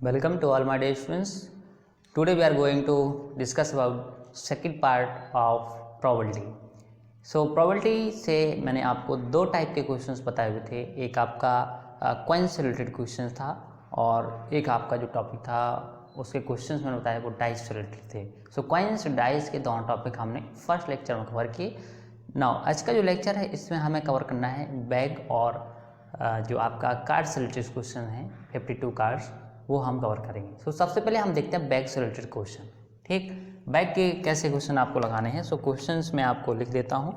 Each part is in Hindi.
Welcome to all my dear students. Today we are going to discuss about second part of probability. So probability से मैंने आपको दो टाइप के क्वेश्चंस बताए हुए थे। एक आपका कॉइन से रिलेटेड क्वेश्चंस था और एक आपका जो टॉपिक था उसके क्वेश्चंस मैंने बताया वो डाइस से रिलेटेड थे। सो कॉइन्स डाइस के दोनों टॉपिक हमने फर्स्ट लेक्चर में कवर किए। नाउ आज का जो लेक्चर है इसमें हमें कवर करना है बैग और जो आपका कार्ड से रिलेटेड क्वेश्चन है 52 कार्ड्स वो हम कवर करेंगे। सो सबसे पहले हम देखते हैं बैग से रिलेटेड क्वेश्चन। ठीक, बैग के कैसे क्वेश्चन आपको लगाने हैं। सो क्वेश्चंस मैं आपको लिख देता हूं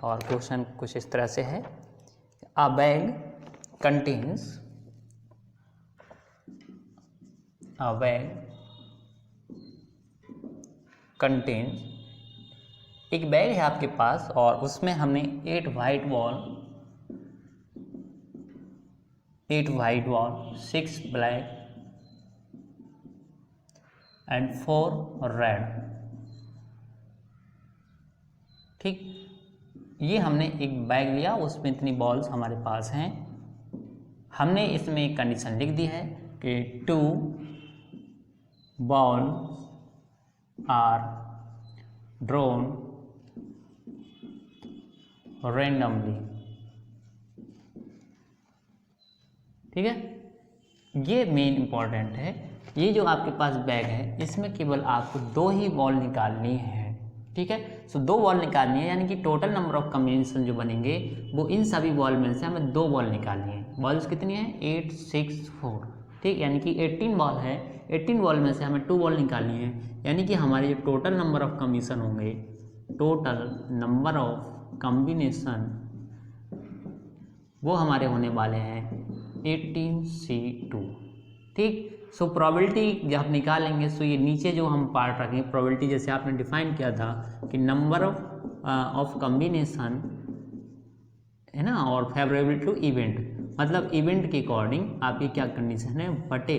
और क्वेश्चन कुछ इस तरह से है। अ बैग कंटेन्स एक बैग है आपके पास और उसमें हमने 8 white ball 6 black and 4 red. ठीक, ये हमने एक बैग लिया, उसमें इतनी बॉल्स हमारे पास हैं। हमने इसमें एक कंडीशन लिख दी है कि 2 बॉल्स आर ड्रॉन रैंडमली। ठीक है, ये मेन इंपॉर्टेंट है। ये जो आपके पास बैग है इसमें केवल आपको 2 ही बॉल निकालनी है। ठीक है, सो 2 बॉल निकालनी है, यानी कि टोटल नंबर ऑफ कॉम्बिनेशन जो बनेंगे वो इन सभी बॉल में से हमें 2 बॉल निकालनी है। बॉल्स कितनी है 8 6 4। ठीक, यानी कि 18 बॉल है। 18 बॉल में से हमें 2 बॉल निकालनी है, यानी कि हमारे जो टोटल नंबर ऑफ कॉम्बिनेशन होंगे, टोटल नंबर ऑफ कॉम्बिनेशन वो हमारे होने वाले हैं 18C2। ठीक, सो प्रोबेबिलिटी जब आप निकालेंगे सो ये नीचे जो हम पार्ट रखेंगे प्रोबेबिलिटी, जैसे आपने डिफाइन किया था कि नंबर ऑफ कॉम्बिनेशन है ना, और फेवरेबल टू इवेंट, मतलब इवेंट के अकॉर्डिंग आपकी क्या कंडीशन है बटे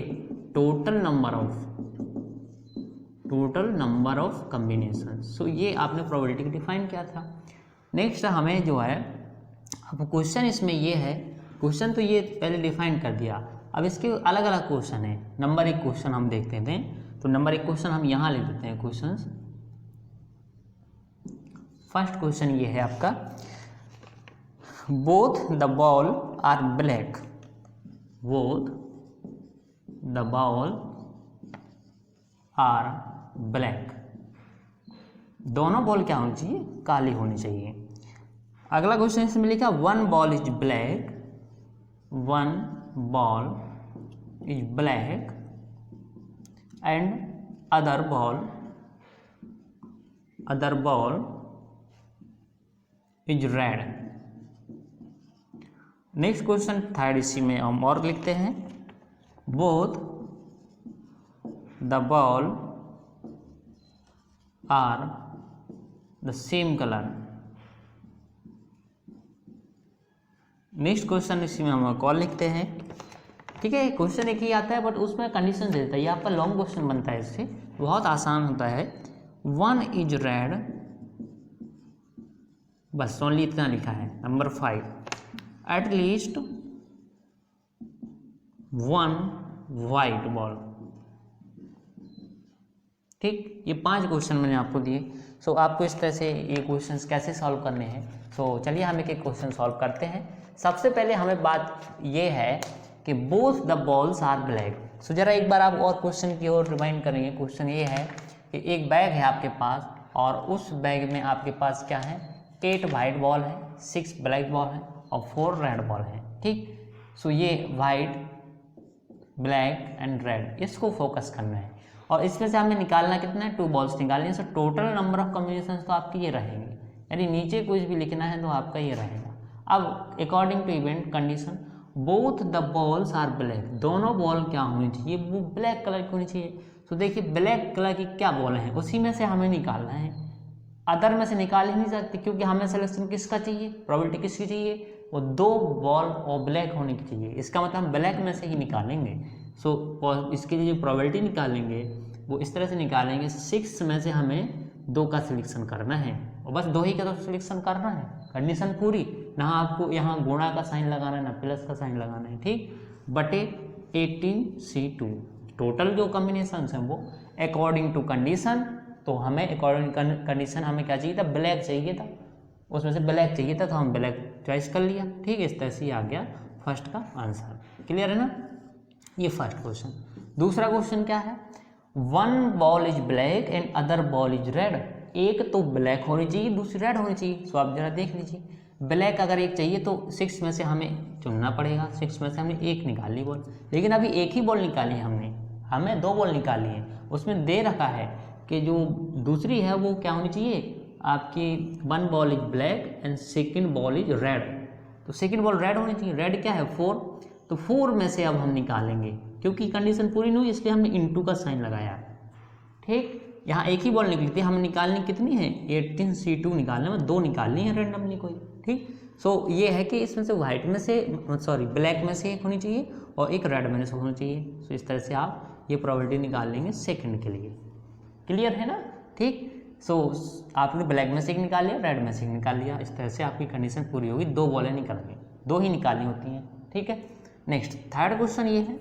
टोटल नंबर ऑफ कॉम्बिनेशन। सो ये आपने प्रोबेबिलिटी को डिफाइन किया था। नेक्स्ट हमें जो है अब क्वेश्चन इसमें ये है, क्वेश्चन तो ये पहले डिफाइन कर दिया, अब इसके अलग अलग क्वेश्चन है। नंबर 1 क्वेश्चन हम देखते थे, तो नंबर 1 क्वेश्चन हम यहाँ लिख देते हैं क्वेश्चंस। फर्स्ट क्वेश्चन ये है आपका, both the ball are black. Both the ball are black, दोनों बॉल क्या होनी चाहिए, काली होनी चाहिए। अगला क्वेश्चन इसमें लिखा 1 ball is black, 1 ball is black and other ball is red। Next question third, इसी में हम और लिखते हैं both the ball are the same color। Next question इसी में हम कॉल लिखते हैं। ठीक है, क्वेश्चन एक ही आता है बट उसमें कंडीशन दे देता है। ये आपका लॉन्ग क्वेश्चन बनता है, इससे बहुत आसान होता है। 1 इज रेड, बस ओनली इतना लिखा है। Number 5, at least 1 white ball. ठीक, ये 5 क्वेश्चन मैंने आपको दिए। सो आपको इस तरह से ये क्वेश्चंस कैसे सॉल्व करने हैं। सो चलिए हम एक क्वेश्चन सॉल्व करते हैं। सबसे पहले हमें बात ये है कि both the balls are black. So जरा एक बार आप और क्वेश्चन की ओर रिमाइंड करेंगे। क्वेश्चन ये है कि एक बैग है आपके पास और उस बैग में आपके पास क्या है, 8 वाइट बॉल है, 6 ब्लैक बॉल है और 4 रेड बॉल है। ठीक, सो ये वाइट ब्लैक एंड रेड इसको फोकस करना है और इसमें से हमें निकालना कितना है, 2 बॉल्स निकालनी है। So total number of combination तो आपकी ये रहेंगे, यानी नीचे कुछ भी लिखना है तो आपका ये रहेगा। अब according to event condition, both the balls are black, दोनों बॉल क्या होनी चाहिए, वो ब्लैक कलर की होनी चाहिए। तो देखिए ब्लैक कलर की क्या बॉल है, उसी में से हमें निकालना है। अदर में से निकाल ही नहीं सकते क्योंकि हमें सिलेक्शन किसका चाहिए, प्रोबेबिलिटी किसकी चाहिए, वो 2 बॉल और ब्लैक होने की चाहिए। इसका मतलब हम ब्लैक में से ही निकालेंगे। सो इसके लिए जो प्रोबेबिलिटी निकालेंगे वो इस तरह से निकालेंगे, 6 में से हमें 2 का सिलेक्शन करना है और बस 2 ही का तो सिलेक्शन करना है। कंडीशन पूरी, ना आपको यहाँ गुणा का साइन लगाना है ना प्लस का साइन लगाना है। ठीक, बटे 18C2। टोटल जो कॉम्बिनेशन है वो अकॉर्डिंग टू कंडीशन, तो हमें अकॉर्डिंग कंडीशन हमें क्या चाहिए था, ब्लैक चाहिए था, उसमें से ब्लैक चाहिए था तो हम ब्लैक चॉइस कर लिया। ठीक है, इस तरह से आ गया फर्स्ट का आंसर। क्लियर है ना, ये फर्स्ट क्वेश्चन। दूसरा क्वेश्चन क्या है, one ball is black and other ball is red. एक तो ब्लैक होनी चाहिए, दूसरी रेड होनी चाहिए। सो आप जरा देख लीजिए, ब्लैक अगर एक चाहिए तो 6 में से हमें चुनना पड़ेगा, 6 में से हमने एक निकाल ली बॉल, लेकिन अभी एक ही बॉल निकाली है हमने, हमें 2 बॉल निकाली है। उसमें दे रखा है कि जो दूसरी है वो क्या होनी चाहिए आपकी, one ball is black and second ball is red, तो सेकेंड बॉल रेड होनी चाहिए। रेड क्या है 4, तो 4 में से अब हम निकालेंगे, क्योंकि कंडीशन पूरी नहीं हुई इसलिए हमने इंटू का साइन लगाया। ठीक, यहाँ एक ही बॉल निकली थी, हमें निकालनी कितनी है 18C2 निकालने में 2 निकालनी है रेंडमली कोई। ठीक, सो ये है कि इसमें से वाइट में से ब्लैक में से एक होनी चाहिए और एक रेड में से होनी चाहिए। सो इस तरह से आप ये प्रोबेबिलिटी निकाल लेंगे सेकंड के लिए। क्लियर है ना। ठीक, सो आपने ब्लैक में से एक निकाल लिया, रेड में से एक निकाल लिया, इस तरह से आपकी कंडीशन पूरी होगी। 2 बॉलें निकल गई, 2 ही निकालनी होती हैं। ठीक है, नेक्स्ट थर्ड क्वेश्चन ये है,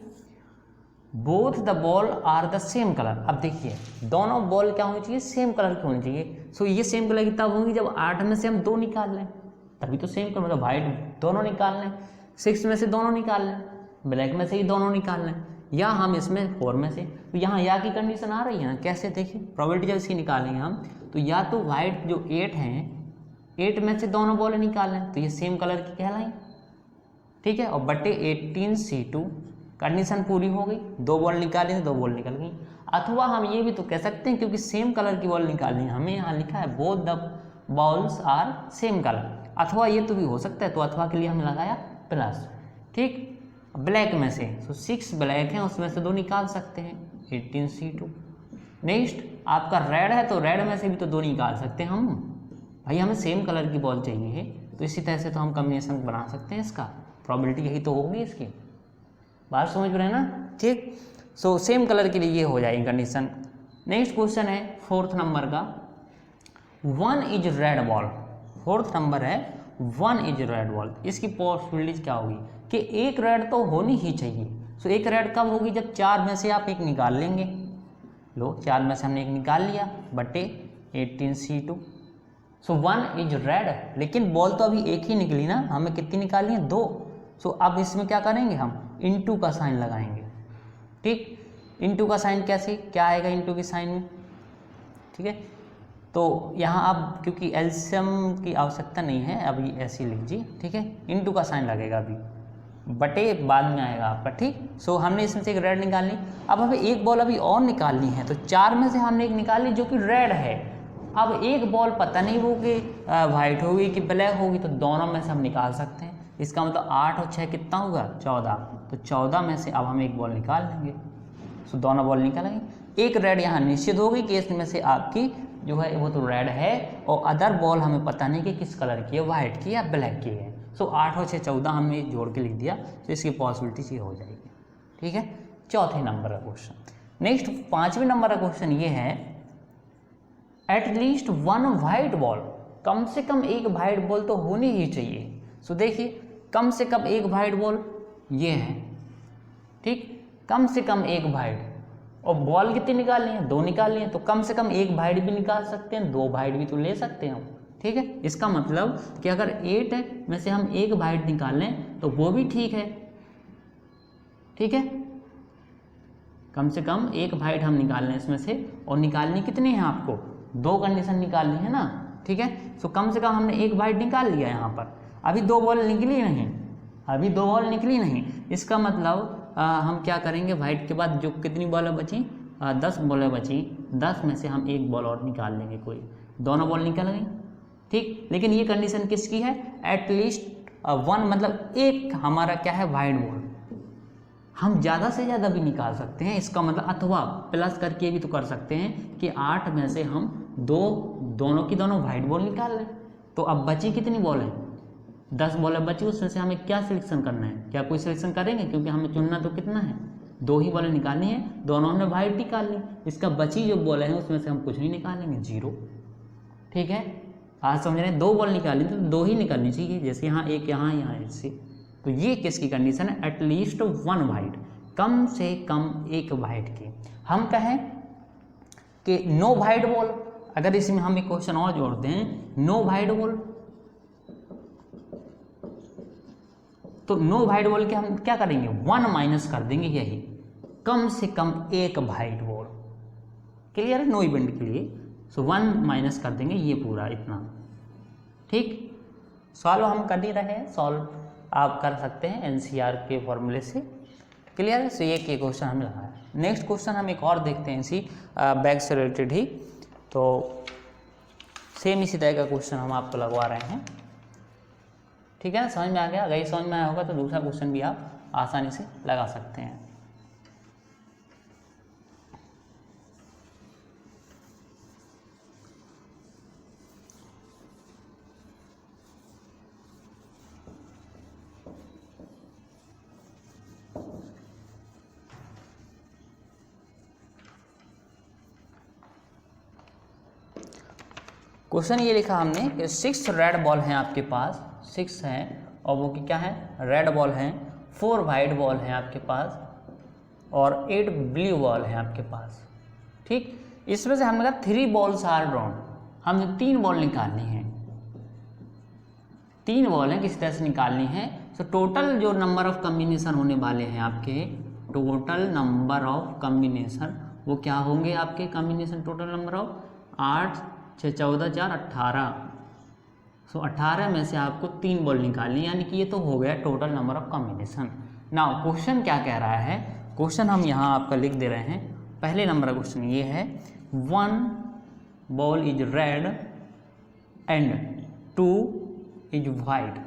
both the ball are the same colour. अब देखिए दोनों बॉल क्या होनी चाहिए, सेम कलर की होनी चाहिए। सो ये सेम कलर की तब होंगी जब 8 में से हम 2 निकाल लें, तभी तो सेम कलर, मतलब वाइट दोनों निकाल लें, 6 में से दोनों निकाल लें, ब्लैक में से ही दोनों निकाल लें, या हम इसमें 4 में से। तो यहाँ या की कंडीशन आ रही है ना, कैसे देखिए प्रोबेबिलिटी जब इसकी निकालेंगे हम, तो या तो वाइट जो 8 हैं 8 में से दोनों बॉलें निकाल लें तो ये सेम कलर की कहलाई। ठीक है, और बटे 18C2 कंडीशन पूरी हो गई, 2 बॉल निकाली तो 2 बॉल निकल गई। अथवा हम ये भी तो कह सकते हैं क्योंकि सेम कलर की बॉल निकालनी है, हमें यहाँ लिखा है both the balls are same colour, अथवा ये तो भी हो सकता है, तो अथवा के लिए हमने लगाया प्लस। ठीक, ब्लैक में से 6 ब्लैक हैं, उसमें से 2 निकाल सकते हैं 18C2। नेक्स्ट आपका रेड है तो रेड में से भी तो 2 निकाल सकते हैं हम, भाई हमें सेम कलर की बॉल चाहिए है, तो इसी तरह से तो हम कॉम्बिनेशन बना सकते हैं इसका, प्रोबेबिलिटी यही तो होगी इसकी। बात समझ रहे हैं ना। ठीक, सो सेम कलर के लिए ये हो जाएगी कंडीशन। नेक्स्ट क्वेश्चन है 4th नंबर का, 1 is red ball. 4th number है 1 इज रेड बॉल, इसकी पॉसिबिलिटीज क्या होगी कि एक रेड तो होनी ही चाहिए। सो एक रेड कब होगी, जब 4 में से आप एक निकाल लेंगे। लो 4 में से हमने एक निकाल लिया बटे 18C2। सो 1 इज रेड, लेकिन बॉल तो अभी एक ही निकली ना, हमें कितनी निकालनी है 2। सो अब इसमें क्या करेंगे हम, इंटू का साइन लगाएंगे। ठीक, इंटू का साइन कैसे, क्या आएगा इंटू के साइन में। ठीक है, तो यहाँ अब क्योंकि एलसीएम की आवश्यकता नहीं है, अभी ऐसे लिख लीजिए। ठीक है, इंटू का साइन लगेगा अभी, बटे बाद में आएगा आपका। ठीक, सो हमने इसमें से एक रेड निकालनी, अब हमें एक बॉल अभी और निकालनी है, तो 4 में से हमने एक निकाली जो कि रेड है। अब एक बॉल पता नहीं वो कि वाइट होगी कि ब्लैक होगी, तो दोनों में से हम निकाल सकते हैं। इसका मतलब 8 और 6 कितना होगा 14, तो 14 में से अब हम एक बॉल निकाल लेंगे। सो दोनों बॉल निकालेंगे, एक रेड यहाँ निश्चित होगी कि इसमें से आपकी जो है वो तो रेड है, और अदर बॉल हमें पता नहीं कि किस कलर की है, वाइट की या ब्लैक की है। सो 8 और 6 14 हमने जोड़ के लिख दिया, तो इसकी पॉसिबिलिटी ये हो जाएगी। ठीक है, 4th नंबर का क्वेश्चन। नेक्स्ट 5वें नंबर का क्वेश्चन ये है, एटलीस्ट 1 वाइट बॉल, कम से कम एक वाइट बॉल तो होनी ही चाहिए। सो देखिए कम से कम एक वाइट बॉल ये है। ठीक, कम से कम एक वाइट, और बॉल कितनी निकालनी है 2 निकालनी है, तो कम से कम एक वाइट भी निकाल सकते हैं, 2 वाइट भी तो ले सकते हैं हम। ठीक है, इसका मतलब कि अगर 8 में से हम एक वाइट निकाल लें तो वो भी ठीक है। ठीक है, कम से कम एक वाइट हम निकाल लें इसमें से, और निकालनी कितनी है आपको 2 कंडीशन निकालनी है ना। ठीक है, सो कम से कम हमने एक वाइट निकाल लिया यहाँ पर, अभी 2 बॉल निकली नहीं, अभी 2 बॉल निकली नहीं। इसका मतलब हम क्या करेंगे, वाइट के बाद जो कितनी बॉलें बची 10 बॉलें बची, 10 में से हम एक बॉल और निकाल लेंगे कोई, दोनों बॉल निकल गई। ठीक, लेकिन ये कंडीशन किसकी है, एटलीस्ट 1, मतलब एक हमारा क्या है वाइट बॉल। हम ज़्यादा से ज़्यादा भी निकाल सकते हैं, इसका मतलब अथवा प्लस करके भी तो कर सकते हैं कि 8 में से हम दोनों की दोनों वाइट बॉल निकाल लें। तो अब बची कितनी बॉल है 10 बॉलें बची, उसमें से हमें क्या सिलेक्शन करना है, क्या कोई सिलेक्शन करेंगे, क्योंकि हमें चुनना तो कितना है 2 ही बॉलें निकालनी है, दोनों हमने वाइट निकाल ली। इसका बची जो बॉलें हैं उसमें से हम कुछ नहीं निकालेंगे, 0। ठीक है, आज समझ रहे हैं, 2 बॉल निकाली तो 2 ही निकालनी चाहिए, जैसे यहाँ एक यहाँ ऐसे। तो ये किसकी कंडीशन है, एटलीस्ट 1 वाइट, कम से कम एक वाइट की। हम कहें कि नो वाइट बॉल, अगर इसमें हम एक क्वेश्चन और जोड़ दें, नो वाइट बॉल, तो नो वाइट बॉल के हम क्या करेंगे, 1 माइनस कर देंगे, यही कम से कम एक वाइट बॉल। क्लियर है, नो इवेंट के लिए। सो 1 माइनस कर देंगे ये पूरा इतना। ठीक, सॉल्व हम कर नहीं रहे हैं, सॉल्व आप कर सकते हैं एनसीआर के फॉर्मूले से। क्लियर है, सो ये क्वेश्चन हमें लगा है। नेक्स्ट क्वेश्चन हम एक और देखते हैं इसी बैग से रिलेटेड ही, तो सेम इसी तरह का क्वेश्चन हम आपको लगवा रहे हैं। ठीक है ना, समझ में आ गया? अगर ये समझ में आया होगा तो दूसरा क्वेश्चन भी आप आसानी से लगा सकते हैं। क्वेश्चन ये लिखा हमने कि 6 रेड बॉल हैं आपके पास, 6 हैं और वो क्या है, रेड बॉल हैं, 4 वाइट बॉल हैं आपके पास और 8 ब्लू बॉल हैं आपके पास। ठीक, इसमें से हमने कहा 3 बॉल्स आर ड्रॉन, हमें 3 बॉल निकालनी है, 3 बॉल हैं किस तरह से निकालनी है। तो टोटल जो नंबर ऑफ कम्बिनेशन होने वाले हैं आपके, टोटल नंबर ऑफ कम्बिनेशन वो क्या होंगे आपके कम्बिनेशन, टोटल नंबर ऑफ 8 6 14 4 18। सो 18 में से आपको 3 बॉल निकालनी, यानी कि ये तो हो गया total number of combination. Now question क्या कह रहा है, क्वेश्चन हम यहाँ आपका लिख दे रहे हैं। पहले नंबर का क्वेश्चन ये है, 1 ball is red and 2 is white.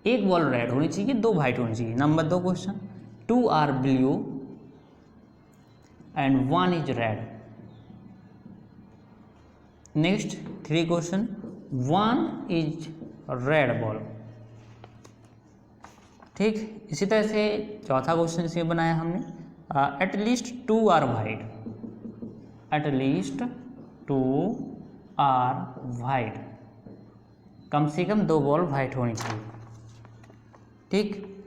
एक बॉल रेड होनी चाहिए, 2 वाइट होनी चाहिए। Number 2 question, 2 are blue and 1 is red. Next 3 question, 1 is red ball. ठीक, इसी तरह से चौथा क्वेश्चन इसमें बनाया हमने, at least 2 are white, at least 2 are white, कम से कम 2 बॉल वाइट होनी चाहिए। ठीक,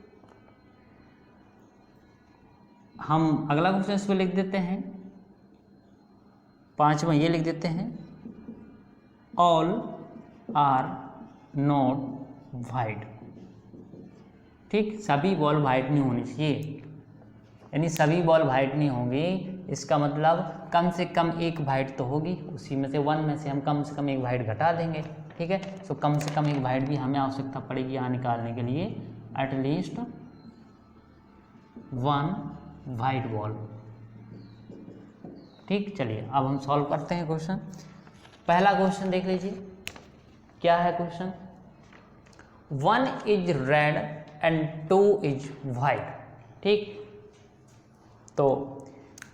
हम अगला क्वेश्चन इस पर लिख देते हैं, 5वां ये लिख देते हैं, ऑल आर नॉट वाइट। ठीक, सभी बॉल वाइट नहीं होनी चाहिए, यानी सभी बॉल वाइट नहीं होंगी, इसका मतलब कम से कम एक वाइट तो होगी, उसी में से 1 में से हम कम से कम एक वाइट घटा देंगे। ठीक है, सो कम से कम एक वाइट भी हमें आवश्यकता पड़ेगी यहाँ निकालने के लिए, एटलीस्ट 1 वाइट बॉल। ठीक, चलिए अब हम सॉल्व करते हैं क्वेश्चन। पहला क्वेश्चन देख लीजिए, क्या है question, 1 is red and 2 is white. ठीक, तो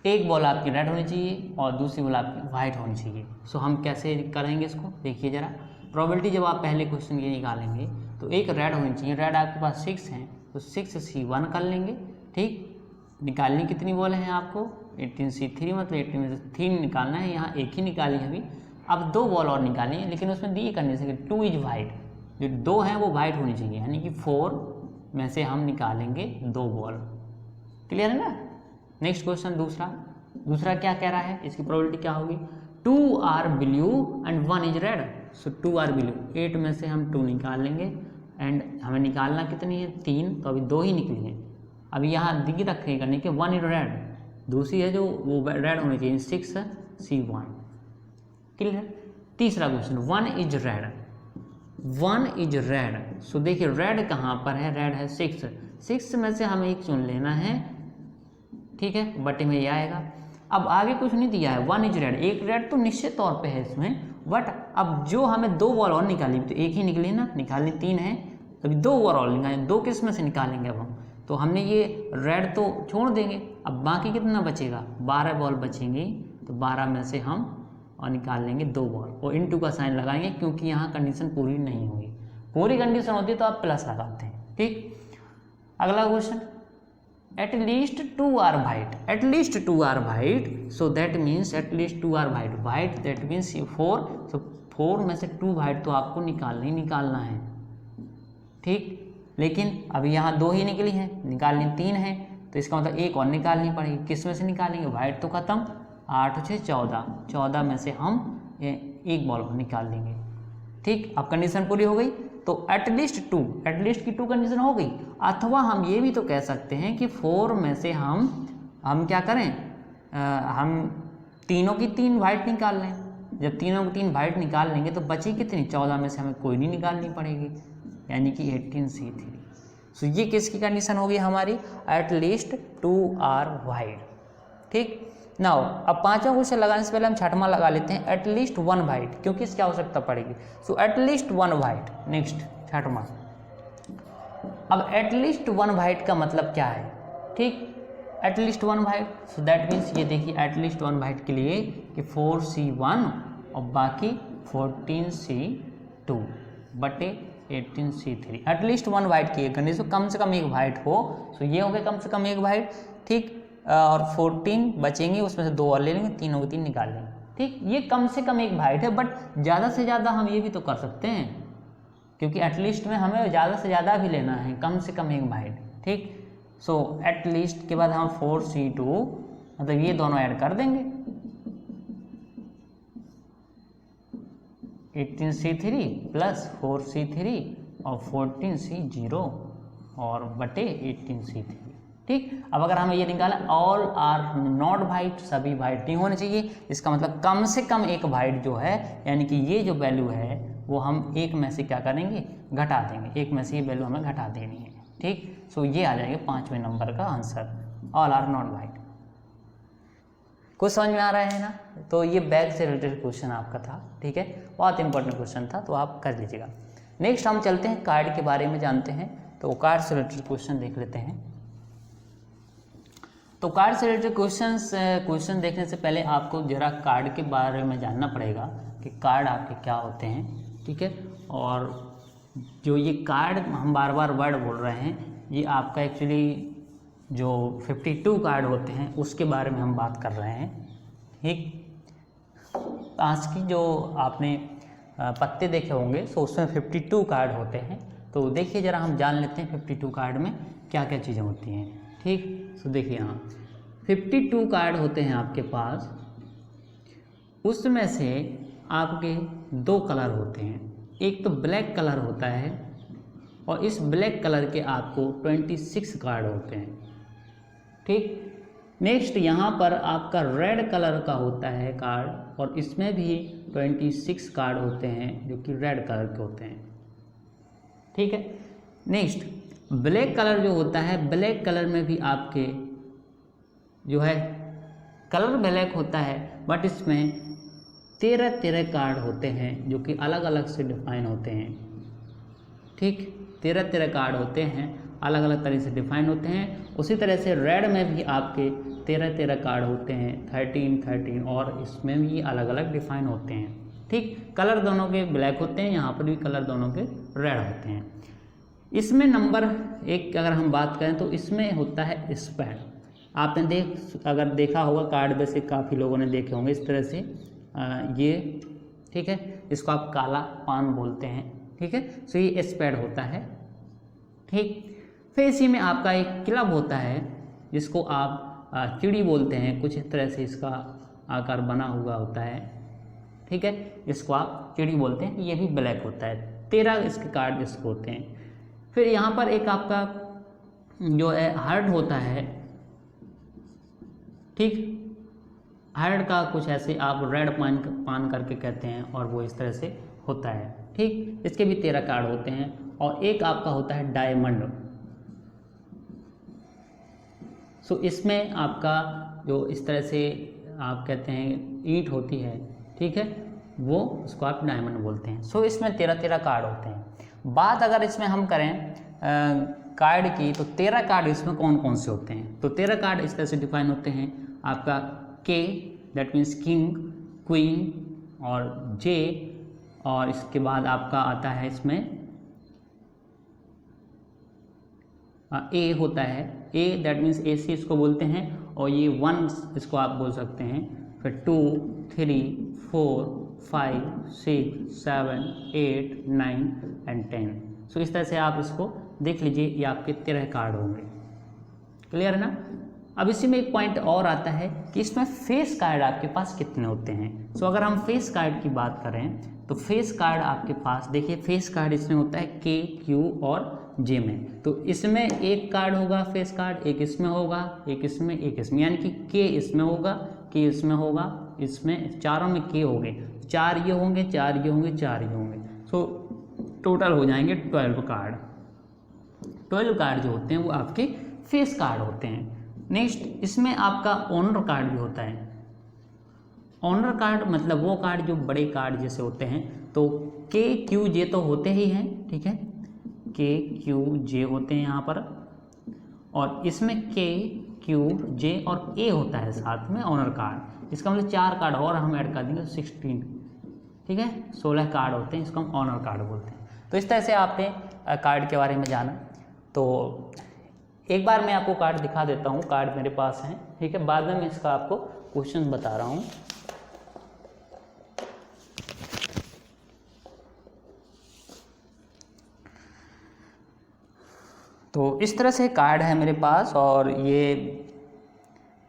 एक बॉल आपकी रेड होनी चाहिए और दूसरी बॉल आपकी वाइट होनी चाहिए। सो हम कैसे करेंगे इसको, देखिए जरा। प्रोबेबिलिटी जब आप पहले क्वेश्चन की निकालेंगे तो एक रेड होनी चाहिए, रेड आपके पास 6 हैं तो 6C1 कर लेंगे। ठीक, निकालनी कितनी बॉल हैं आपको, 18C3, मतलब 18 में से 3 निकालना है, यहाँ एक ही निकाली है अभी। अब 2 बॉल और निकाली है, लेकिन उसमें दी करने से 2 इज वाइट, जो 2 हैं वो वाइट होनी चाहिए, यानी कि 4 में से हम निकालेंगे 2 बॉल। क्लियर है ना। नेक्स्ट क्वेश्चन दूसरा क्या कह रहा है, इसकी प्रोबेबिलिटी क्या होगी, 2 are blue and 1 is red. So 2 are blue, 8 में से हम 2 निकाल लेंगे एंड हमें निकालना कितनी है, 3, तो अभी 2 ही निकली हैं। अभी यहाँ दिख रखेगा नहीं कि 1 इज रेड, दूसरी है जो वो रेड होनी चाहिए, 6C1। क्लियर। तीसरा question, 1 is red, 1 is red. So देखिए रेड कहाँ पर है, रेड है 6 में से हमें एक चुन लेना है। ठीक है, बटे में ये आएगा। अब आगे कुछ नहीं दिया है, 1 इज रेड, एक रेड तो निश्चित तौर पे है इसमें, बट अब जो हमें 2 बॉल और निकाली, तो एक ही निकली ना, निकालनी 3 है, अभी 2 बॉल और निकालेंगे, 2 किस में से निकालेंगे अब हम, तो हमने ये रेड तो छोड़ देंगे, अब बाकी कितना बचेगा, 12 बॉल बचेंगी, तो 12 में से हम और निकाल लेंगे 2 बॉल और इनटू का साइन लगाएंगे, क्योंकि यहाँ कंडीशन पूरी नहीं हुई। पूरी कंडीशन होती तो आप प्लस लगाते हैं। ठीक, अगला question, at least 2 are white, at least 2 are white, so that means at least 2 are white, white that means 4, so 4 में से 2 वाइट तो आपको निकालना ही निकालना है। ठीक, लेकिन अभी यहाँ 2 ही निकली हैं, निकालनी 3 है, तो इसका मतलब एक और निकालनी पड़ेगी। किस में से निकालेंगे? वाइट तो खत्म, 8 6 14, 14 में से हम एक बॉल निकाल लेंगे। ठीक, अब कंडीशन पूरी हो गई, तो एटलीस्ट 2, एटलीस्ट की 2 कंडीशन हो गई। अथवा हम ये भी तो कह सकते हैं कि 4 में से हम क्या करें, हम तीनों की 3 वाइट निकाल लें। जब तीनों की 3 वाइट निकाल लेंगे तो बची कितनी? 14 में से हमें कोई नहीं निकालनी पड़ेगी, यानी कि 18C3। सो ये किसकी कंडीशन होगी हमारी? At least 2 are white. ठीक, नाउ अब पांचों क्वेश्चन लगाने से पहले हम छठवां लगा लेते हैं, एटलीस्ट 1 वाइट, क्योंकि इसकी आवश्यकता पड़ेगी। So at least 1 white. नेक्स्ट छठवां, अब एटलीस्ट 1 वाइट का मतलब क्या है? ठीक, at least 1 white, so that means ये देखिए एटलीस्ट 1 वाइट के लिए कि 4C1 और बाकी 14C2 बटे 18C3। एटलीस्ट 1 वाइट की कंडीशन, कम से कम एक वाइट हो, सो ये हो गया कम से कम एक वाइट। ठीक, और 14 बचेंगे, उसमें से 2 और ले लेंगे, तीनों को 3 निकाल लेंगे। ठीक, ये कम से कम एक वाइट है, बट ज़्यादा से ज़्यादा हम ये भी तो कर सकते हैं, क्योंकि एटलीस्ट में हमें ज़्यादा से ज़्यादा भी लेना है, कम से कम एक वाइट। ठीक, सो एटलीस्ट के बाद हम 4C2 मतलब ये दोनों ऐड कर देंगे, 18C3 प्लस 4C3 और 14C0 और बटे 18C3। ठीक, अब अगर हमें ये निकाला ऑल आर नॉट वाइट, सभी वाइट नहीं होने चाहिए, इसका मतलब कम से कम एक वाइट जो है, यानी कि ये जो वैल्यू है वो हम एक में से क्या करेंगे? घटा देंगे, एक में से ये वैल्यू हमें घटा देनी है। ठीक, सो ये आ जाएगा 5वें नंबर का answer, all are not white. कुछ समझ में आ रहा है ना? तो ये बैग से रिलेटेड क्वेश्चन आपका था। ठीक है, बहुत इंपॉर्टेंट क्वेश्चन था, तो आप कर लीजिएगा। नेक्स्ट हम चलते हैं कार्ड के बारे में जानते हैं, तो कार्ड से रिलेटेड क्वेश्चन देख लेते हैं। तो कार्ड से रिलेटेड क्वेश्चन देखने से पहले आपको जरा कार्ड के बारे में जानना पड़ेगा कि कार्ड आपके क्या होते हैं। ठीक है, और जो ये कार्ड हम बार बार वर्ड बोल रहे हैं, ये आपका एक्चुअली जो 52 कार्ड होते हैं उसके बारे में हम बात कर रहे हैं। ठीक, आज की जो आपने पत्ते देखे होंगे, तो उसमें 52 कार्ड होते हैं। तो देखिए जरा हम जान लेते हैं 52 कार्ड में क्या क्या चीज़ें होती हैं। ठीक, तो देखिए यहाँ 52 कार्ड होते हैं आपके पास, उसमें से आपके 2 कलर होते हैं। एक तो ब्लैक कलर होता है, और इस ब्लैक कलर के आपको 26 कार्ड होते हैं। ठीक, नेक्स्ट यहाँ पर आपका रेड कलर का होता है कार्ड, और इसमें भी 26 कार्ड होते हैं जो कि रेड कलर के होते हैं। ठीक है, नेक्स्ट ब्लैक कलर जो होता है, ब्लैक कलर में भी आपके जो है कलर ब्लैक होता है, बट इसमें 13 कार्ड होते हैं जो कि अलग अलग से डिफाइन होते हैं। ठीक, 13 कार्ड होते हैं, अलग अलग तरह से डिफाइन होते हैं। उसी तरह से रेड में भी आपके 13 कार्ड होते हैं, 13, और इसमें भी अलग अलग डिफाइन होते हैं। ठीक, कलर दोनों के ब्लैक होते हैं, यहाँ पर भी कलर दोनों के रेड होते हैं। इसमें नंबर 1 अगर हम बात करें तो इसमें होता है स्पेड। आपने अगर देखा होगा कार्ड में से काफ़ी लोगों ने देखे होंगे इस तरह से ये। ठीक है, इसको आप काला पान बोलते हैं। ठीक है, सो ये स्पेड होता है। ठीक, फिर इसी में आपका एक क्लब होता है जिसको आप चिड़ी बोलते हैं, कुछ इस तरह से इसका आकार बना हुआ होता है। ठीक है, इसको आप चिड़ी बोलते हैं, ये भी ब्लैक होता है। 13 इसके कार्ड इसको होते हैं। फिर यहाँ पर एक आपका जो है हार्ट होता है। ठीक, हार्ट का कुछ ऐसे आप रेड पान करके कहते हैं, और वो इस तरह से होता है। ठीक, इसके भी 13 कार्ड होते हैं। और एक आपका होता है डायमंड। सो इसमें आपका जो इस तरह से आप कहते हैं ईंट होती है, ठीक है, वो उसको आप डायमंड बोलते हैं। सो इसमें 13 कार्ड होते हैं। बात अगर इसमें हम करें कार्ड की, तो 13 कार्ड इसमें कौन कौन से होते हैं? तो 13 कार्ड इस तरह से डिफाइन होते हैं। आपका के, दैट मीन्स किंग, क्वीन और जे, और इसके बाद आपका आता है इसमें ए होता है। ए दैट मीन्स ए सी इसको बोलते हैं, और ये 1 इसको आप बोल सकते हैं। फिर 2, 3, 4, 5, 6, 7, 8, 9 एंड 10। सो इस तरह से आप इसको देख लीजिए ये आपके 13 कार्ड होंगे। क्लियर है ना। अब इसी में एक पॉइंट और आता है कि इसमें फेस कार्ड आपके पास कितने होते हैं। सो अगर हम फेस कार्ड की बात करें तो फेस कार्ड आपके पास देखिए, फेस कार्ड इसमें होता है के, क्यू और जे में। तो इसमें एक कार्ड होगा फेस कार्ड, एक इसमें होगा, एक इसमें, एक इसमें, यानी कि के इसमें होगा, के इसमें होगा, इसमें चारों में के हो गए, 4 ये होंगे, 4 ये होंगे, 4 ये होंगे। सो टोटल हो जाएंगे 12 कार्ड। 12 कार्ड जो होते हैं वो आपके फेस कार्ड होते हैं। नेक्स्ट इसमें आपका ओनर कार्ड भी होता है। ओनर कार्ड मतलब वो कार्ड जो बड़े कार्ड जैसे होते हैं। तो के, क्यू, जे तो होते ही हैं, ठीक है, के, क्यू, जे होते हैं यहाँ पर, और इसमें के, क्यू, जे और ए होता है साथ में ओनर कार्ड। इसका मतलब 4 कार्ड और हम ऐड कर देंगे तो 16, ठीक है, 16 कार्ड होते हैं, इसको हम ऑनर कार्ड बोलते हैं। तो इस तरह से आपने कार्ड के बारे में जाना। तो एक बार मैं आपको कार्ड दिखा देता हूँ, कार्ड मेरे पास हैं, ठीक है, बाद में मैं इसका आपको क्वेश्चन बता रहा हूँ। तो इस तरह से कार्ड है मेरे पास, और ये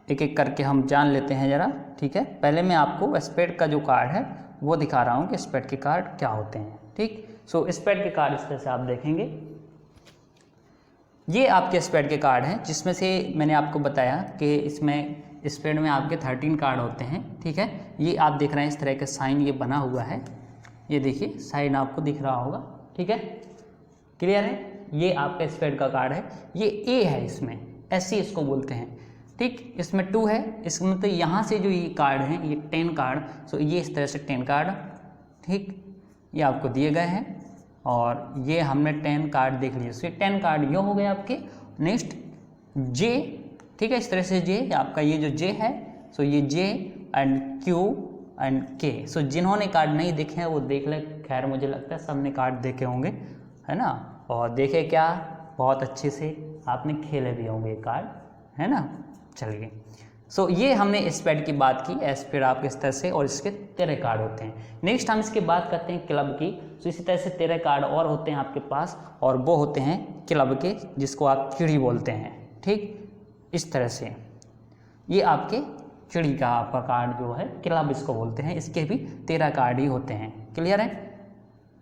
एक एक करके हम जान लेते हैं ज़रा, ठीक है। पहले मैं आपको स्पेड का जो कार्ड है वो दिखा रहा हूँ कि स्पेड के कार्ड क्या होते हैं, ठीक। सो स्पेड के कार्ड इस तरह से आप देखेंगे, ये आपके स्पेड के कार्ड हैं, जिसमें से मैंने आपको बताया कि इसमें स्पेड में आपके 13 कार्ड होते हैं, ठीक है। ये आप देख रहे हैं इस तरह का साइन ये बना हुआ है, ये देखिए साइन आपको दिख रहा होगा, ठीक है, क्लियर है। ये आपका स्पेड का कार्ड है, ये ए है, इसमें ऐसे इसको बोलते हैं, ठीक। इसमें 2 है, इसमें मतलब यहाँ से जो ये कार्ड हैं ये 10 कार्ड, सो ये इस तरह से 10 कार्ड, ठीक, ये आपको दिए गए हैं, और ये हमने 10 कार्ड देख लिए। सो 10 कार्ड ये हो गए आपके। नेक्स्ट जे, ठीक है, इस तरह से जे आपका, ये जो जे है, सो ये जे एंड क्यू एंड के। सो जिन्होंने कार्ड नहीं देखे हैं वो देख लें, खैर मुझे लगता है सबने कार्ड देखे होंगे, है ना, और देखे क्या, बहुत अच्छे से आपने खेले भी होंगे कार्ड, है ना। चलिए, सो ये हमने स्पेड की बात की, स्पेड आपके इस तरह से, और इसके 13 कार्ड होते हैं। नेक्स्ट हम इसकी बात करते हैं क्लब की। तो इसी तरह से 13 कार्ड और होते हैं आपके पास, और वो होते हैं क्लब के, जिसको आप चिड़ी बोलते हैं, ठीक। इस तरह से ये आपके चिड़ी का आपका कार्ड जो है क्लब इसको बोलते हैं, इसके भी 13 कार्ड ही होते हैं, क्लियर है।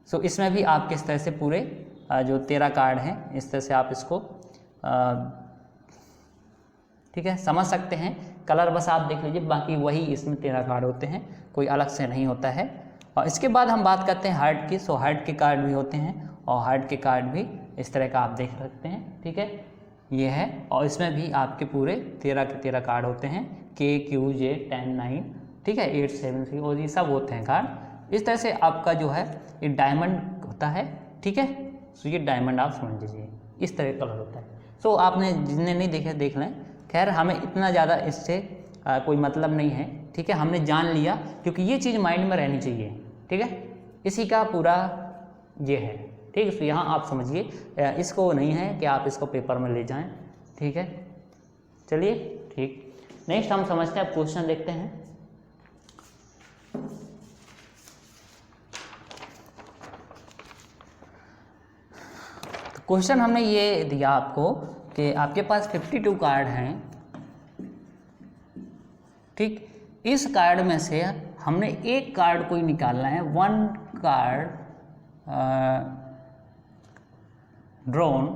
सो इसमें भी आपके इस तरह से पूरे जो 13 कार्ड हैं, इस तरह से आप इसको ठीक है समझ सकते हैं। कलर बस आप देख लीजिए, बाकी वही इसमें 13 कार्ड होते हैं, कोई अलग से नहीं होता है। और इसके बाद हम बात करते हैं हार्ट की। सो हार्ट के कार्ड भी होते हैं, और हार्ट के कार्ड भी इस तरह का आप देख सकते हैं, ठीक है, ये है। और इसमें भी आपके पूरे 13 के 13 कार्ड होते हैं, के, क्यू, जे, 10, 9, ठीक है, 8, 7, 3 और ये सब होते हैं कार्ड। इस तरह से आपका जो है ये डायमंड होता है, ठीक है। सो ये डायमंड आप समझ लीजिए, इस तरह का कलर होता है। सो आपने जिन्हें नहीं देखे देख लें, खैर हमें इतना ज़्यादा इससे कोई मतलब नहीं है, ठीक है, हमने जान लिया, क्योंकि ये चीज़ माइंड में रहनी चाहिए, ठीक है, इसी का पूरा ये है, ठीक है। तो यहाँ आप समझिए, इसको नहीं है कि आप इसको पेपर में ले जाएं, ठीक है। चलिए ठीक, नेक्स्ट हम समझते हैं, अब क्वेश्चन देखते हैं। तो क्वेश्चन हमने ये दिया आपको कि आपके पास 52 कार्ड हैं, ठीक। इस कार्ड में से हमने एक कार्ड कोई निकालना है, 1 कार्ड ड्रॉन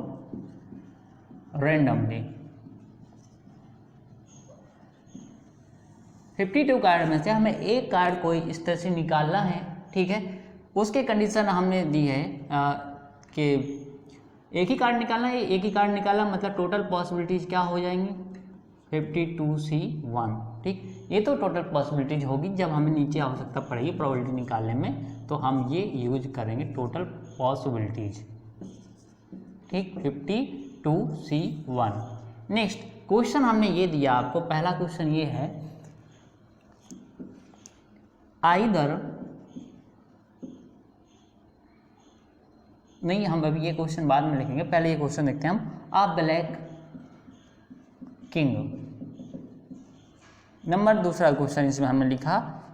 रैंडमली। 52 कार्ड में से हमें एक कार्ड कोई इस तरह से निकालना है, ठीक है। उसके कंडीशन हमने दी है कि एक ही कार्ड निकालना है, एक ही कार्ड निकाला मतलब टोटल पॉसिबिलिटीज क्या हो जाएंगी, 52C1, ठीक। ये तो टोटल पॉसिबिलिटीज होगी, जब हमें नीचे आवश्यकता पड़ेगी प्रोबेबिलिटी निकालने में, तो हम ये यूज करेंगे टोटल पॉसिबिलिटीज, ठीक, 52C1। नेक्स्ट क्वेश्चन हमने ये दिया आपको, पहला क्वेश्चन ये है, आइदर, नहीं हम अभी ये क्वेश्चन बाद में लिखेंगे, पहले ये क्वेश्चन देखते हैं हम। अ ब्लैक किंग। नंबर दूसरा क्वेश्चन इसमें हमने लिखा,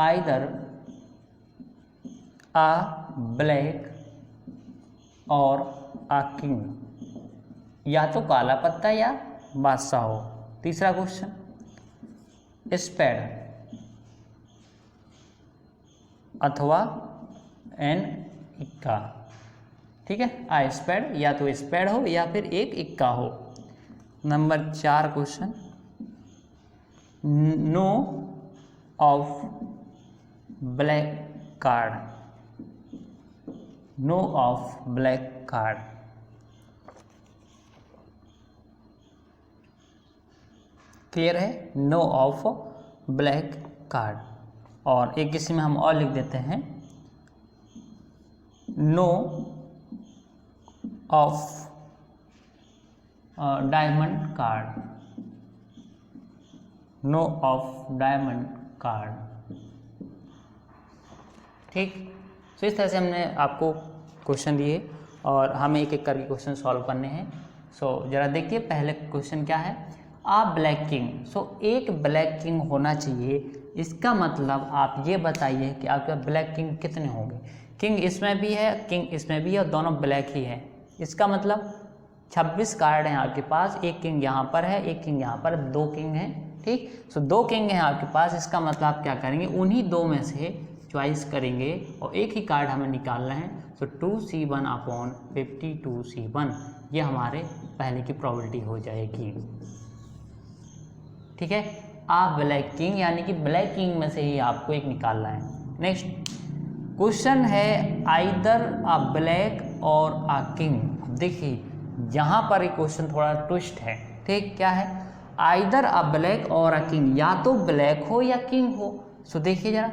आइदर आ ब्लैक और आ किंग, या तो काला पत्ता या बादशाह हो। तीसरा क्वेश्चन, स्पेड अथवा एन इक्का, ठीक है, आ स्पेड, या तो स्पेड हो या फिर एक इक्का हो। Number 4 question, no of black card, no of black card, clear है, नो ऑफ ब्लैक कार्ड। और एक इसमें हम और लिख देते हैं, no of diamond card, no of diamond card, ठीक। तो इस तरह से हमने आपको क्वेश्चन दिए और हमें एक एक करके क्वेश्चन सॉल्व करने हैं। सो जरा देखिए, पहले क्वेश्चन क्या है, आ ब्लैक किंग। सो एक ब्लैक किंग होना चाहिए, इसका मतलब आप ये बताइए कि आपके ब्लैक किंग कितने होंगे। किंग इसमें भी है, किंग इसमें भी है, और दोनों ब्लैक ही है। इसका मतलब 26 कार्ड हैं आपके पास, एक किंग यहाँ पर है, एक किंग यहाँ पर, 2 किंग हैं, ठीक। सो 2 किंग हैं आपके पास, इसका मतलब आप क्या करेंगे, उन्हीं 2 में से चॉइस करेंगे और एक ही कार्ड हमें निकालना है। सो 2C1 अपॉन 52C1, ये हमारे पहले की प्रोबेबिलिटी हो जाएगी, ठीक है। आ ब्लैक किंग यानी कि ब्लैक किंग में से ही आपको एक निकालना है। नेक्स्ट क्वेश्चन है, आइदर आ ब्लैक और आ किंग। अब देखिए यहाँ पर एक क्वेश्चन थोड़ा ट्विस्ट है, ठीक। क्या है, आइदर आ ब्लैक और आ किंग, या तो ब्लैक हो या किंग हो। सो देखिए जरा,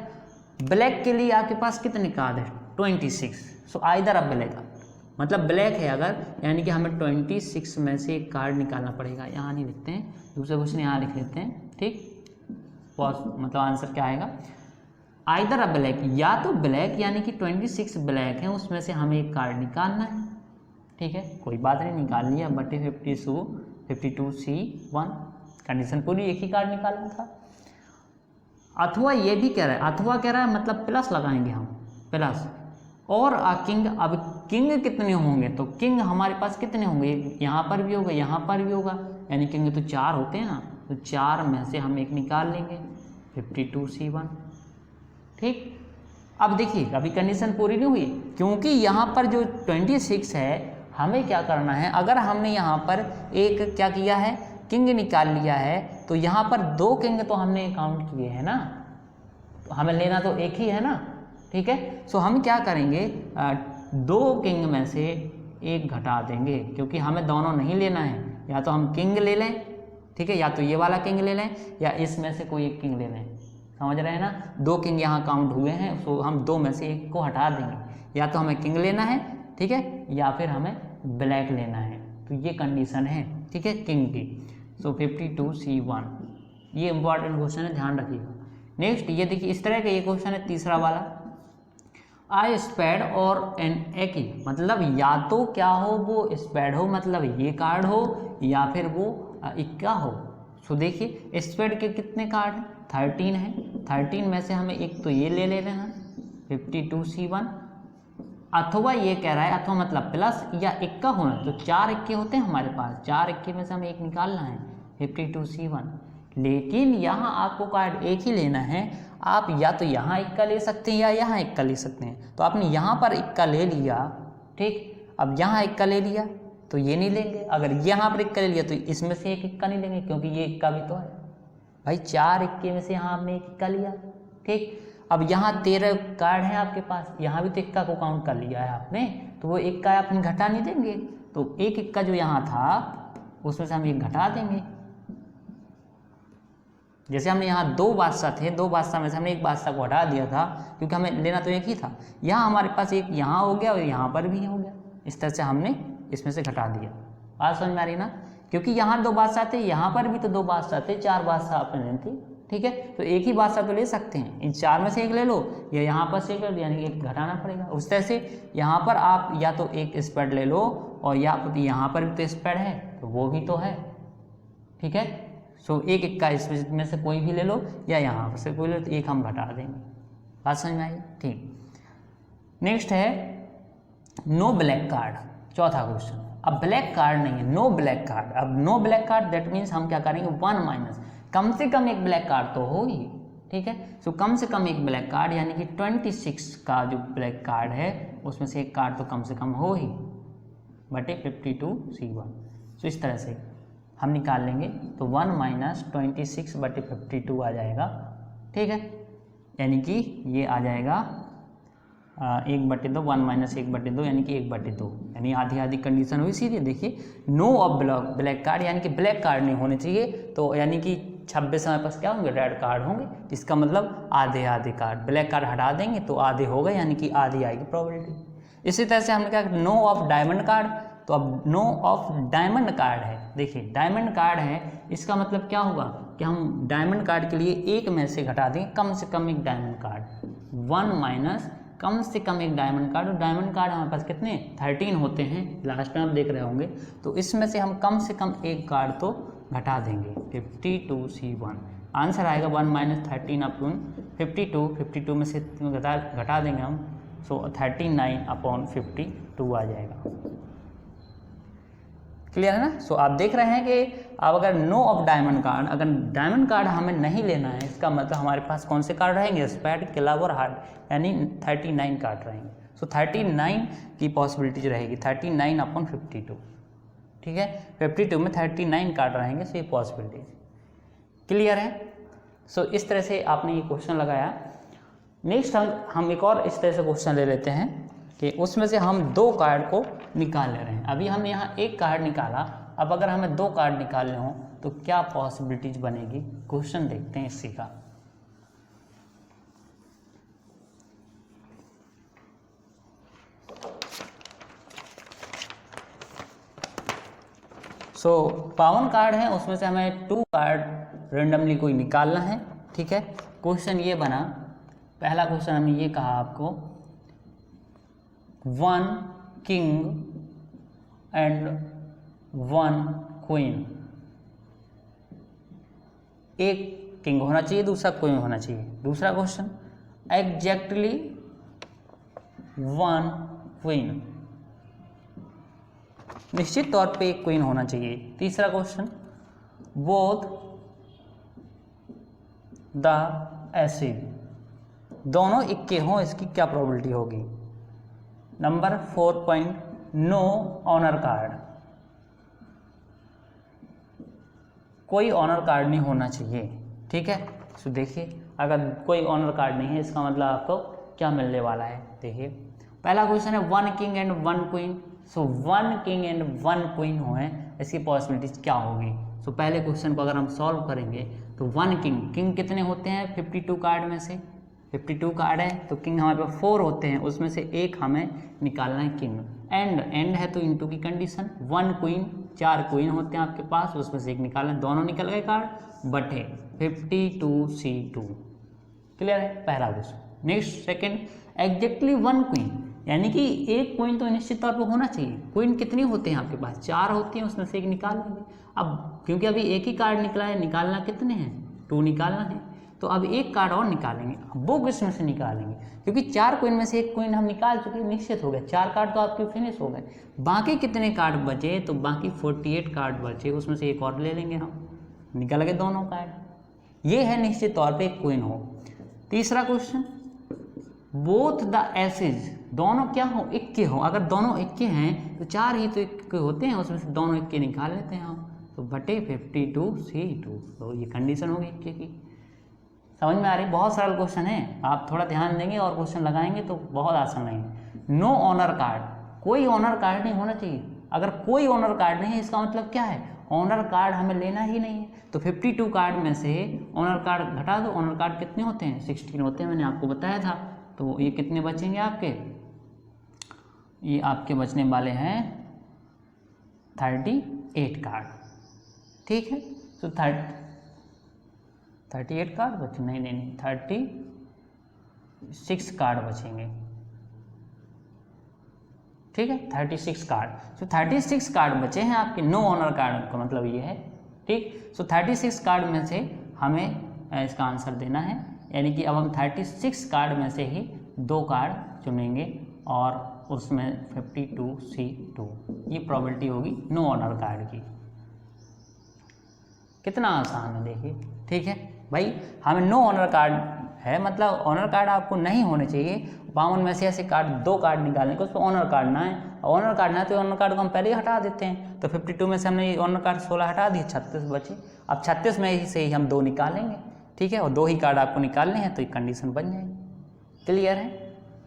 ब्लैक के लिए आपके पास कितने कार्ड है, 26। सो आइदर आ ब्लैक, मतलब ब्लैक है अगर, यानी कि हमें 26 में से एक कार्ड निकालना पड़ेगा। यहाँ नहीं लिखते हैं, दूसरा क्वेश्चन यहाँ लिख लेते हैं, ठीक। मतलब आंसर क्या आएगा, आइदर अ ब्लैक, या तो ब्लैक यानी कि 26 ब्लैक है, उसमें से हमें एक कार्ड निकालना है, ठीक है। कोई बात नहीं, निकाल लिया, बटे 52C1, कंडीशन पूरी, एक ही कार्ड निकालना था। अथवा ये भी कह रहा है, अथवा कह रहा है मतलब प्लस लगाएंगे हम, प्लस और आ किंग। अब किंग कितने होंगे, तो किंग हमारे पास कितने होंगे, यहाँ पर भी होगा, यहाँ पर भी होगा, यानी किंग तो 4 होते हैं ना, तो 4 में से हम एक निकाल लेंगे, 52C1, ठीक। अब देखिए अभी कंडीशन पूरी नहीं हुई, क्योंकि यहाँ पर जो 26 है, हमें क्या करना है, अगर हमने यहाँ पर एक क्या किया है, किंग निकाल लिया है, तो यहाँ पर 2 किंग तो हमने काउंट किए हैं ना, तो हमें लेना तो एक ही है ना, ठीक है। सो हम क्या करेंगे, 2 किंग में से एक घटा देंगे, क्योंकि हमें दोनों नहीं लेना है, या तो हम किंग ले लें, ठीक है, या तो ये वाला किंग ले लें, या इसमें से कोई एक किंग ले लें, समझ रहे हैं ना। 2 किंग यहाँ काउंट हुए हैं, सो हम 2 में से एक को हटा देंगे, या तो हमें किंग लेना है, ठीक है, या फिर हमें ब्लैक लेना है। तो ये कंडीशन है, ठीक है, किंग की। सो 52C1, ये इंपॉर्टेंट क्वेश्चन है, ध्यान रखिएगा। नेक्स्ट ये देखिए, इस तरह का ये क्वेश्चन है, तीसरा वाला, आ स्पेड और एन ए की, मतलब या तो क्या हो, वो स्पेड हो, मतलब ये कार्ड हो, या फिर वो इक्का हो। सो देखिए स्पेड के कितने कार्ड हैं, 13 है, 13 में से हमें एक तो ये ले लेना है, 52C1। अथवा ये कह रहा है, अथवा मतलब प्लस या इक्का होना, तो 4 इक्के होते हैं हमारे पास, 4 इक्के में से हमें एक निकालना है, 52C1। लेकिन यहाँ आपको कार्ड एक ही लेना है, आप या तो यहाँ इक्का ले सकते हैं या यहाँ इक्का ले सकते हैं। तो आपने यहाँ पर इक्का ले लिया, ठीक। अब यहाँ इक्का ले लिया तो ये नहीं लेंगे, अगर यहाँ पर इक्का ले लिया तो इसमें से एक इक्का नहीं लेंगे, क्योंकि ये इक्का भी तो है भाई, 4 इक्के में से यहाँ आपने एक इक्का लिया, ठीक। अब यहाँ 13 कार्ड हैं आपके पास, यहाँ भी तो इक्का को काउंट कर लिया है आपने, तो वो इक्का आपने घटा नहीं देंगे, तो एक इक्का जो यहाँ था उसमें से हम एक घटा देंगे। जैसे हमने यहाँ 2 बादशाह थे, 2 बादशाह में से हमने एक बादशाह को हटा दिया था, क्योंकि हमें लेना तो एक ही था। यहाँ हमारे पास एक यहाँ हो गया और यहाँ पर भी हो गया, इस तरह से हमने इसमें से घटा दिया। बात समझ में आ रही ना, क्योंकि यहाँ 2 बादशाह थे, यहाँ पर भी तो 2 बादशाह थे, 4 बादशाह अपने थे, ठीक है। तो एक ही बादशाह तो ले सकते हैं, इन 4 में से एक ले लो, या यहाँ पर से एक ले लो, यानी एक घटाना पड़ेगा। उस तरह से यहाँ पर आप या तो एक स्पेड ले लो, और या यहाँ पर भी तो स्पेड है, तो वो भी तो है, ठीक है। सो एक इक्का इसमें से कोई भी ले लो, या यहाँ से कोई ले लो, तो एक हम घटा देंगे। बात समझ में आई, ठीक। नेक्स्ट है नो ब्लैक कार्ड, चौथा क्वेश्चन। अब ब्लैक कार्ड नहीं है, नो ब्लैक कार्ड। अब no black card that means हम क्या करेंगे 1 माइनस, कम से कम एक ब्लैक कार्ड तो हो ही, ठीक है। सो कम से कम एक ब्लैक कार्ड यानी कि 26 का जो ब्लैक कार्ड है उसमें से एक कार्ड तो कम से कम हो ही, बटे 52C1। सो इस तरह से हम निकाल लेंगे तो 1 माइनस 26 बटे 52 आ जाएगा, ठीक है। यानी कि ये आ जाएगा 1/2, 1 माइनस 1/2 यानी कि 1/2, यानी आधी आधी कंडीशन हुई सीधी। देखिए नो ऑफ ब्लैक कार्ड यानी कि ब्लैक कार्ड नहीं होने चाहिए, तो यानी कि 26 हमारे पास क्या होंगे, रेड कार्ड होंगे। इसका मतलब आधे आधे कार्ड, ब्लैक कार्ड हटा देंगे तो आधे हो गए, यानी कि आधी आएगी प्रोबेबिलिटी। इसी तरह से हमने क्या नो ऑफ डायमंड कार्ड, तो अब नो ऑफ डायमंड कार्ड है। देखिए डायमंड कार्ड है, इसका मतलब क्या होगा कि हम डायमंड कार्ड के लिए एक में से घटा देंगे कम से कम एक डायमंड कार्ड, 1 माइनस कम से कम एक डायमंड कार्ड। और डायमंड कार्ड हमारे पास कितने 13 होते हैं, लास्ट में आप देख रहे होंगे। तो इसमें से हम कम से कम एक कार्ड तो घटा देंगे, 52C1। आंसर आएगा 1 माइनस 13 अपॉन 52, 52 में से घटा देंगे हम, सो 39 अपॉन 52 आ जाएगा। क्लियर है ना। सो आप देख रहे हैं कि अब अगर नो ऑफ डायमंड कार्ड, अगर डायमंड कार्ड हमें नहीं लेना है, इसका मतलब हमारे पास कौन से कार्ड रहेंगे, स्पैड, क्लब और हार्ट, यानी 39 कार्ड रहेंगे। सो 39 की पॉसिबिलिटीज रहेगी, 39 अपॉन 52, ठीक है। 52 में 39 कार्ड रहेंगे, सो ये पॉसिबिलिटीज क्लियर है। सो इस तरह से आपने ये क्वेश्चन लगाया। नेक्स्ट हम एक और इस तरह से क्वेश्चन ले लेते हैं कि उसमें से हम 2 कार्ड को निकाल ले रहे हैं। अभी हमने यहाँ एक कार्ड निकाला, अब अगर हमें 2 कार्ड निकालने हो तो क्या पॉसिबिलिटीज बनेगी, क्वेश्चन देखते हैं इसी का। सो पावन कार्ड है, उसमें से हमें 2 कार्ड रेंडमली कोई निकालना है, ठीक है। क्वेश्चन ये बना, पहला क्वेश्चन हमने ये कहा आपको 1 किंग एंड 1 क्वीन, एक किंग होना चाहिए, दूसरा क्वीन होना चाहिए। दूसरा क्वेश्चन एग्जैक्टली 1 क्वीन, निश्चित तौर पे एक क्वीन होना चाहिए। तीसरा क्वेश्चन बोथ द एसिड, दोनों इक्के हों, इसकी क्या प्रोबेबिलिटी होगी। Number 4 point no honour card, कोई ऑनर कार्ड नहीं होना चाहिए, ठीक है। सो देखिए अगर कोई ऑनर कार्ड नहीं है, इसका मतलब आपको क्या मिलने वाला है। देखिए पहला क्वेश्चन है 1 king and 1 queen, so 1 king and 1 queen हो है, इसकी पॉसिबिलिटीज क्या होगी। सो पहले क्वेश्चन को अगर हम सॉल्व करेंगे तो 1 किंग, किंग कितने होते हैं 52 कार्ड में से, 52 कार्ड है तो किंग हमारे पास 4 होते हैं, उसमें से एक हमें निकालना है किंग। एंड है तो इनटू की कंडीशन, 1 क्वीन, 4 क्वीन होते हैं आपके पास, उसमें से एक निकालना है, दोनों निकल गए कार्ड, बटे 52C2। क्लियर है पहला question. Next second exactly 1 queen, यानी कि एक क्वीन तो निश्चित तौर पर होना चाहिए। क्वीन कितनी होते हैं आपके पास, 4 होती हैं, उसमें से एक निकाल लेंगे। अब क्योंकि अभी एक ही कार्ड निकला है, निकालना कितने हैं 2 निकालना है, तो अब एक कार्ड और निकालेंगे। अब वो किसमें से निकालेंगे, क्योंकि 4 क्वीन में से एक क्वीन हम निकाल चुके, निश्चित हो गए, 4 कार्ड तो आपके फिनिश हो गए। बाकी कितने कार्ड बचे, तो बाकी 48 कार्ड बचे, उसमें से एक और ले लेंगे हम, निकल गए दोनों कार्ड। ये है निश्चित तौर पे एक क्वीन हो। तीसरा क्वेश्चन बोथ द एसेज, दोनों क्या हो इक्के हो, अगर दोनों इक्के हैं तो 4 ही तो इक्के होते हैं, उसमें से दोनों इक्के निकाल लेते हैं हम, तो बटे 52C2। तो ये कंडीशन होगी इक्के की। समझ में आ रही, बहुत सरल क्वेश्चन है, आप थोड़ा ध्यान देंगे और क्वेश्चन लगाएंगे तो बहुत आसान लगेंगे। नो ऑनर कार्ड, कोई ऑनर कार्ड नहीं होना चाहिए। अगर कोई ऑनर कार्ड नहीं है, इसका मतलब क्या है, ऑनर कार्ड हमें लेना ही नहीं है। तो 52 कार्ड में से ऑनर कार्ड घटा दो, ऑनर कार्ड कितने होते हैं 16 होते हैं, मैंने आपको बताया था। तो ये कितने बचेंगे आपके, ये आपके बचने वाले हैं 38 कार्ड, ठीक है। तो 38 कार्ड बचे, नहीं 36 कार्ड बचेंगे, ठीक है 36 कार्ड। तो 36 कार्ड बचे हैं आपके, नो ऑनर कार्ड का मतलब ये है, ठीक। सो 36 कार्ड में से हमें इसका आंसर देना है, यानी कि अब हम 36 कार्ड में से ही 2 कार्ड चुनेंगे, और उसमें 52C2, ये प्रोबेबिलिटी होगी नो ऑनर कार्ड की। कितना आसान है देखिए, ठीक है भाई। हमें नो ऑनर कार्ड है, मतलब ऑनर कार्ड आपको नहीं होने चाहिए। 52 में से ऐसे कार्ड 2 कार्ड निकालने को, उसको ऑनर कार्ड ना है, ऑनर कार्ड ना है तो ऑनर कार्ड को हम पहले ही हटा देते हैं। तो 52 में से हमने ऑनर कार्ड 16 हटा दिए, 36 बचे। अब 36 में ही से ही हम 2 निकालेंगे, ठीक है, और 2 ही कार्ड आपको निकालने हैं तो ये कंडीशन बन जाएगी। क्लियर है,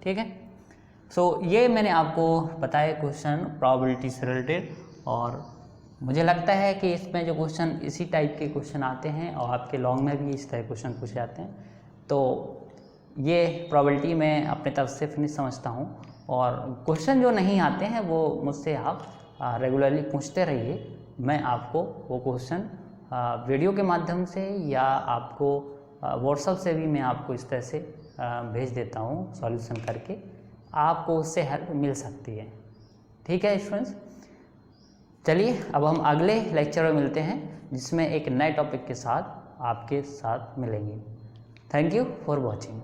ठीक है। सो ये मैंने आपको बताया क्वेश्चन प्रोबेबिलिटी से रिलेटेड, और मुझे लगता है कि इसमें जो क्वेश्चन इसी टाइप के क्वेश्चन आते हैं और आपके लॉन्ग में भी इस तरह क्वेश्चन पूछे जाते हैं। तो ये प्रोबेबिलिटी मैं अपने तरफ से फिनिश समझता हूँ, और क्वेश्चन जो नहीं आते हैं वो मुझसे आप रेगुलरली पूछते रहिए। मैं आपको वो क्वेश्चन वीडियो के माध्यम से या आपको व्हाट्सएप से भी मैं आपको इस तरह से भेज देता हूँ सॉल्यूशन करके, आपको उससे हेल्प मिल सकती है। ठीक है स्टूडेंट्स, चलिए अब हम अगले लेक्चर में मिलते हैं, जिसमें एक नए टॉपिक के साथ आपके साथ मिलेंगे। Thank you for watching.